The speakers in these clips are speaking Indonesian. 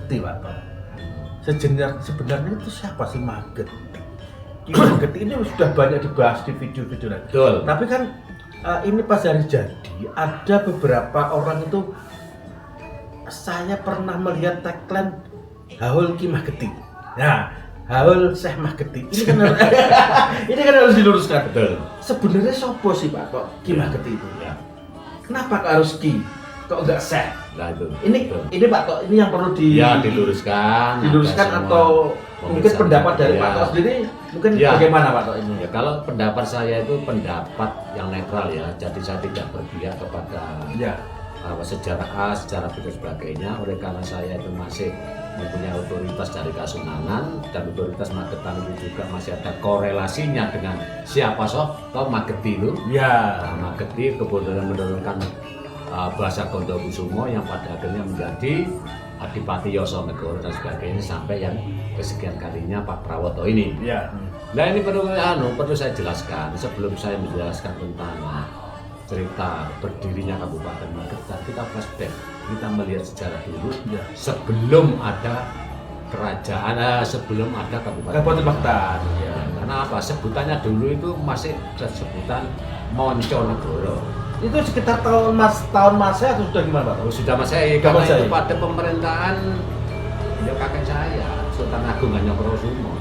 Mageti Pak. Sebenarnya itu siapa sih Mageti? Ki Mageti ini sudah banyak dibahas di video-video lain. Betul. Tapi kan ini pas hari jadi ada beberapa orang itu saya pernah melihat tagline Haul Ki Mageti. Nah, Haul Syekh Mageti. Ini kan ini kan harus diluruskan. Betul. Sebenarnya sopo sih Pak kok Ki Mageti itu? Ya. Kenapa kok harus Ki? Kok enggak Syekh? Nah itu. Ini betul. ini Pak kok ini yang perlu diluruskan. diluruskan Ada atau semua mungkin pendapat dari ya. Pak Tok sendiri mungkin Ya. bagaimana Pak Tok ini? Ya, kalau pendapat saya itu pendapat yang netral ya. Jadi saya tidak berpihak kepada Ya. sejarah A, sejarah B dan sebagainya. Oleh karena saya itu masih mempunyai otoritas dari Kasunanan dan otoritas Magetan itu juga masih ada korelasinya dengan siapa toh Mageti itu. Ya. Nah, Mageti kemudian menurunkan bahasa Gondokusumo yang pada akhirnya menjadi Adipati Yosonegoro dan sebagainya sampai yang kesekian kalinya Pak Prawoto ini. Ya. Nah ini perlu saya jelaskan sebelum saya menjelaskan tentang cerita berdirinya Kabupaten Magetan. Kita flashback, kita melihat sejarah dulu Ya. sebelum ada kerajaan, sebelum ada Kabupaten Magetan. Ya, karena apa? Sebutannya dulu itu masih sebutan Monconegoro. Itu sekitar tahun Masehi atau sudah gimana Pak? Oh, sudah Masehi, karena Masehi. itu pada pemerintahan ya kakek saya, Sultan Agung Hanyokrokusumo.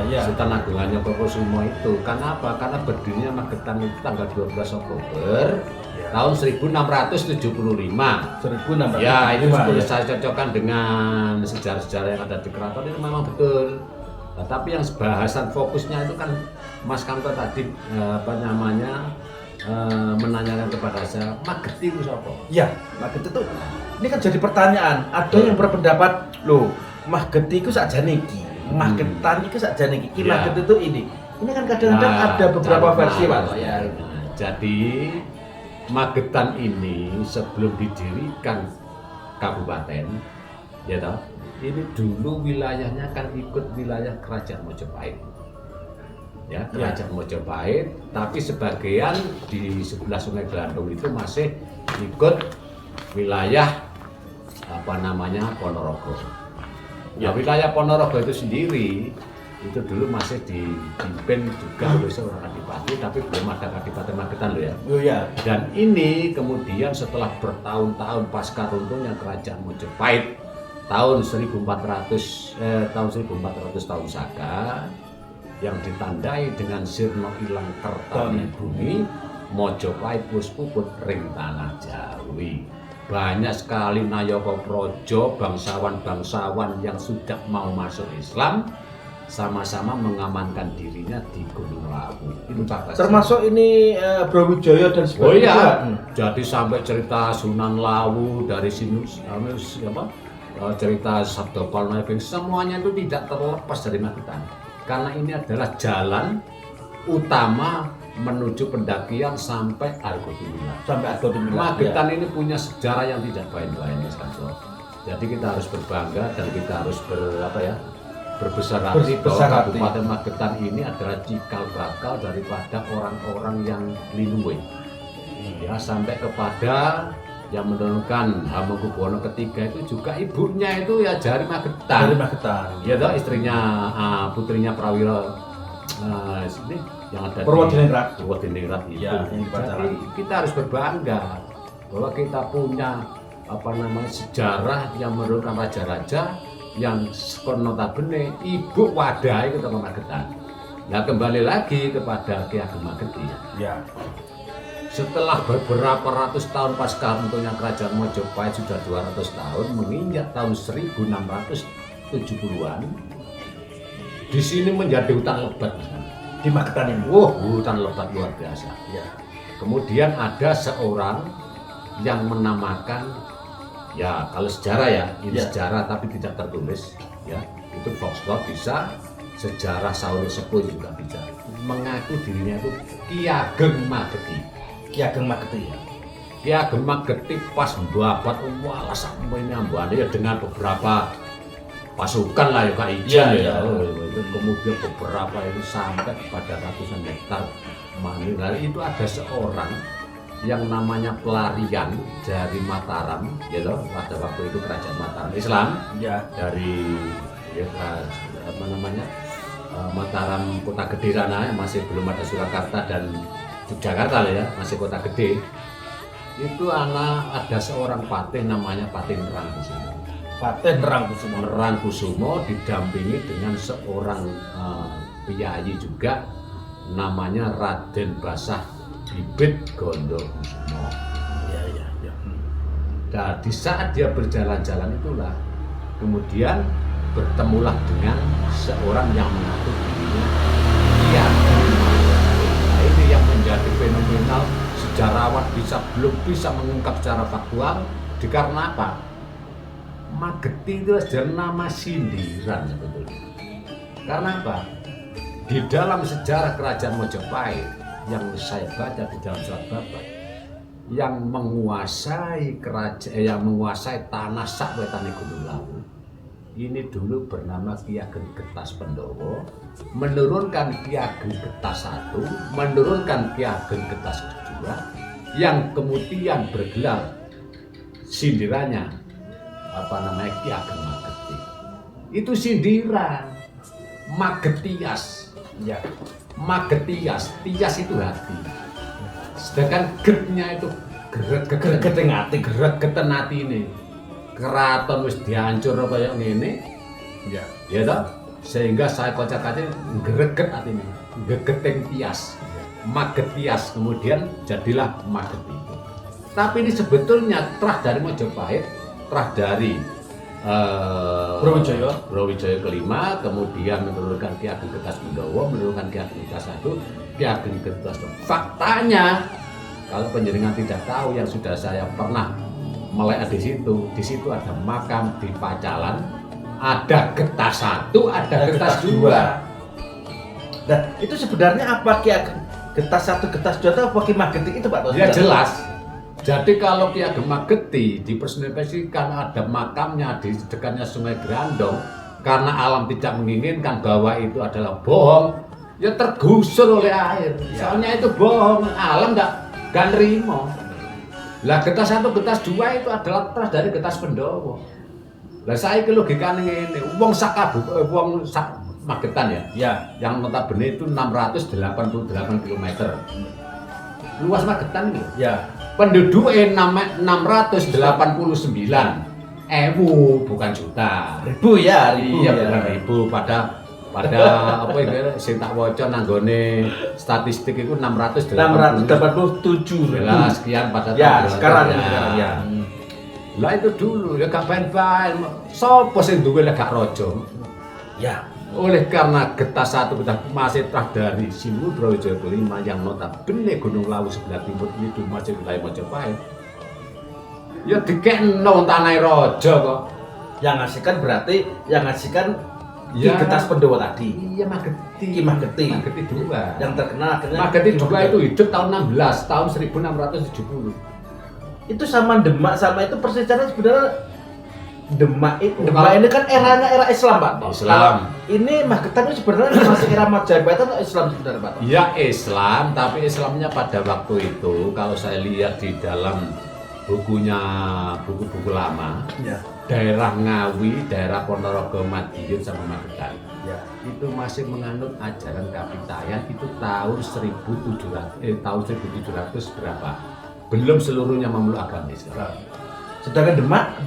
Ya. Sultan Agung Hanyokrokusumo itu karena apa? Karena berdirinya Magetan itu tanggal 12 Oktober tahun 1675. 1600. Ya, itu boleh saya cocokkan dengan sejarah-sejarah yang ada di keraton itu memang betul. Nah, tapi yang bahasan fokusnya itu kan Mas Kanto tadi menanyakan kepada saya, Mageti itu siapa? Ya, Mageti itu ini kan jadi pertanyaan. Ada yang berpendapat, loh, Mageti itu sakjane iki. Magetan itu sakjane iki. Ki Ya. Mageti itu ini. Ini kan kadang-kadang ada beberapa versi Pak. Ya. Jadi Magetan ini sebelum didirikan kabupaten, ya toh, ini dulu wilayahnya kan ikut wilayah Kerajaan Mojopahit. Ya, Kerajaan Mojopahit, tapi sebagian di sebelah Sungai Glandung itu masih ikut wilayah Ponorogo. Ya, wilayah Ponorogo itu sendiri itu dulu masih dipimpin juga oleh seorang adipati, tapi belum ada Kadipaten Magetan loh ya. Oh ya. Dan ini kemudian setelah bertahun-tahun pasca runtuhnya Kerajaan Mojopahit tahun 1400 tahun Saka yang ditandai dengan sirna ilang kertane bumi, Mojopahit wis puput ring tanah Jawi. Banyak sekali Nayaka Praja, bangsawan-bangsawan yang sudah mau masuk Islam sama-sama mengamankan dirinya di Gunung Lawu. Itu Termasuk ini Brawijaya dan sebagainya. Oh iya, jadi sampai cerita Sunan Lawu dari sini cerita Sabda Palmaebeng, semuanya itu tidak terlepas dari Magetan. Karena ini adalah jalan utama menuju pendakian sampai Argotimi. Magetan ini punya sejarah yang tidak main-main, Mas Kanto. Jadi kita harus berbangga dan kita harus berbesar hati bahwa Kabupaten Magetan ini adalah cikal bakal daripada orang-orang yang Linuwe. Ya, sampai kepada yang menurunkan Hamengkubuwono ketiga itu juga ibunya itu ya dari Magetan. Dari Magetan. Ya toh, istrinya putrinya Prawira ini yang ada Purwodiningrat. Purwodiningrat itu. Ya, yang jadi kita harus berbangga bahwa kita punya sejarah yang menurunkan raja-raja yang notabene ibu wadah itu tokoh Magetan. Nah, kembali lagi kepada Ki Ageng Mageti. Ya. Setelah beberapa ratus tahun pasca runtuhnya Kerajaan Mojopahit sudah 200 tahun, menginjak tahun 1670-an, di sini menjadi hutan lebat. Di Magetan ini. Hutan lebat luar biasa. Ya. Kemudian ada seorang yang menamakan, ya kalau sejarah ya, ini sejarah tapi tidak tertulis, ya itu Foxtrot bisa, sejarah Sauri Sepuh juga bisa, mengaku dirinya itu Ki Ageng Mageti. Ki Ageng Mageti ya. Ki Ageng Mageti pas babat walah sampai nyambane ya dengan beberapa pasukan lah ya Kak Ijan ya. Itu kemudian beberapa itu sampai kepada ratusan hektar Manir. Itu ada seorang yang namanya pelarian dari Mataram, gitu. Pada waktu itu kerajaan Mataram Islam Ya. dari apa namanya Mataram kota gede sana, masih belum ada Surakarta dan Yogyakarta lah ya, masih kota gede. Itu ada seorang patih namanya Patih Nerangkusumo. Patih Nerangkusumo. Nerangkusumo didampingi dengan seorang piyayi juga namanya Raden Basah Bibit Gondokusumo. Ya. Nah, di saat dia berjalan-jalan itulah kemudian bertemulah dengan seorang yang mengaku dirinya Ki Ageng Mageti. Nah, ini yang menjadi fenomenal. Sejarawan belum bisa mengungkap secara faktual dikarenakan apa? Mageti itu adalah nama sindiran sebetulnya. Karena apa? Di dalam sejarah kerajaan Mojopahit yang saya baca di dalam surat Babat, yang menguasai tanah Sakwetane Gunung Lawu ini dulu bernama Ki Ageng Getas Pendowo, menurunkan Ki Ageng Getas I, menurunkan Ki Ageng Getas II, yang kemudian bergelar sindirannya Ki Ageng Mageti. Itu sindiran. Magetias. Ya. Magetias, tias itu hati. Sedangkan getnya itu Gregeteng ati. gregeten atine. Keraton wis dihancur kaya ngene. Ya. Ya toh? Sehingga saya kocak-kacik greget atine. Gregeteng tias. Magetias, kemudian jadilah Mageti. Tapi ini sebetulnya terah dari Mojopahit, terah dari Brawijaya kelima, kemudian menurunkan Ki Ageng Getas Pendowo, menurunkan Ki Ageng Getas I, Ki Ageng Getas II. Faktanya, kalau penjenengan tidak tahu yang sudah saya pernah melihat di situ ada makam di Pacalan, ada Getas I, ada Getas II. Nah, itu sebenarnya apa Ki Ageng Getas I, Getas II atau apa Ki Mageti itu Pak? Ya jelas. Jadi kalau Ki Ageng Mageti dipersonifikasikan ada makamnya di dekatnya Sungai Grandong, karena alam tidak menginginkan bahwa itu adalah bohong, ya tergusur oleh air. Soalnya itu bohong, alam nggak nerima. Lah Getas I, Getas II itu adalah terus dari Getas Pendowo. Lah saya ke logikane ngene, wong sak Magetan ya, yang notabene itu 688 km. Luas Magetan gitu. Ya. Penduduknya 689.000, bukan juta. Ribu ya, ribu. Iya, ya. bukan ribu. Pada apa ya, sing tak waca nanggone statistik itu 687 sekian pada ya, sekarang ya. Lah itu dulu ya gak bae-bae. Sopo sing duwe lek gak raja? Ya. Oleh karena Getas I kita masih terah dari Sinuwun Brawijaya kelima yang notabene Gunung Lawu sebelah timur itu masih wilayah Mojopahit. Ya dikekno tanah raja kok. Yang ngasihkan berarti yang ngasihkan Ki Ya. Getas Pendowo tadi. Iya Mageti. Ki Mageti. Mageti II. Yang terkenal akhirnya Mageti Ki II Mageti. itu hidup tahun 16, tahun 1670. Itu sama Demak sama itu persisnya sebenarnya Demak Oh, ini kan eranya era Islam Pak. Islam. Ini Magetan itu sebenarnya masih era Majapahit atau Islam sebenarnya Pak? Ya Islam, tapi Islamnya pada waktu itu kalau saya lihat di dalam buku-buku lama, Ya. daerah Ngawi, daerah Ponorogo, Madiun sama Magetan. Ya. Itu masih menganut ajaran kapitayan itu tahun 1700 berapa? Belum seluruhnya memeluk agama Islam. Sedangkan Demak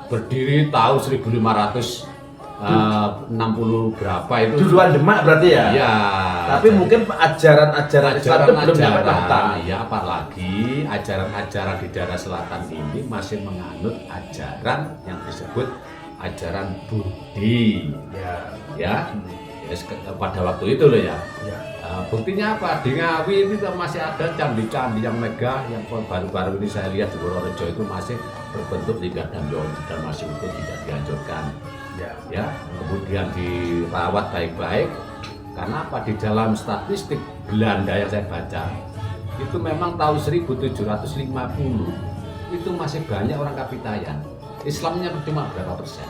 Berdiri tahun 1560 berapa itu. duluan Demak berarti ya? Ya. Tapi mungkin ajaran-ajaran Islam itu belum sampai Magetan. Ya apalagi ajaran-ajaran di daerah selatan ini masih menganut ajaran yang disebut ajaran Budi. Ya. Pada waktu itu loh ya. Ya. Buktinya apa? Di Ngawi itu masih ada candi-candi yang megah yang baru-baru ini saya lihat di Purworejo itu masih berbentuk lidah dan masih utuh, tidak dihancurkan. Ya, kemudian dirawat baik-baik. Karena apa? Di dalam statistik Belanda yang saya baca itu memang tahun 1750 itu masih banyak orang kapitayan. Islamnya cuma berapa persen?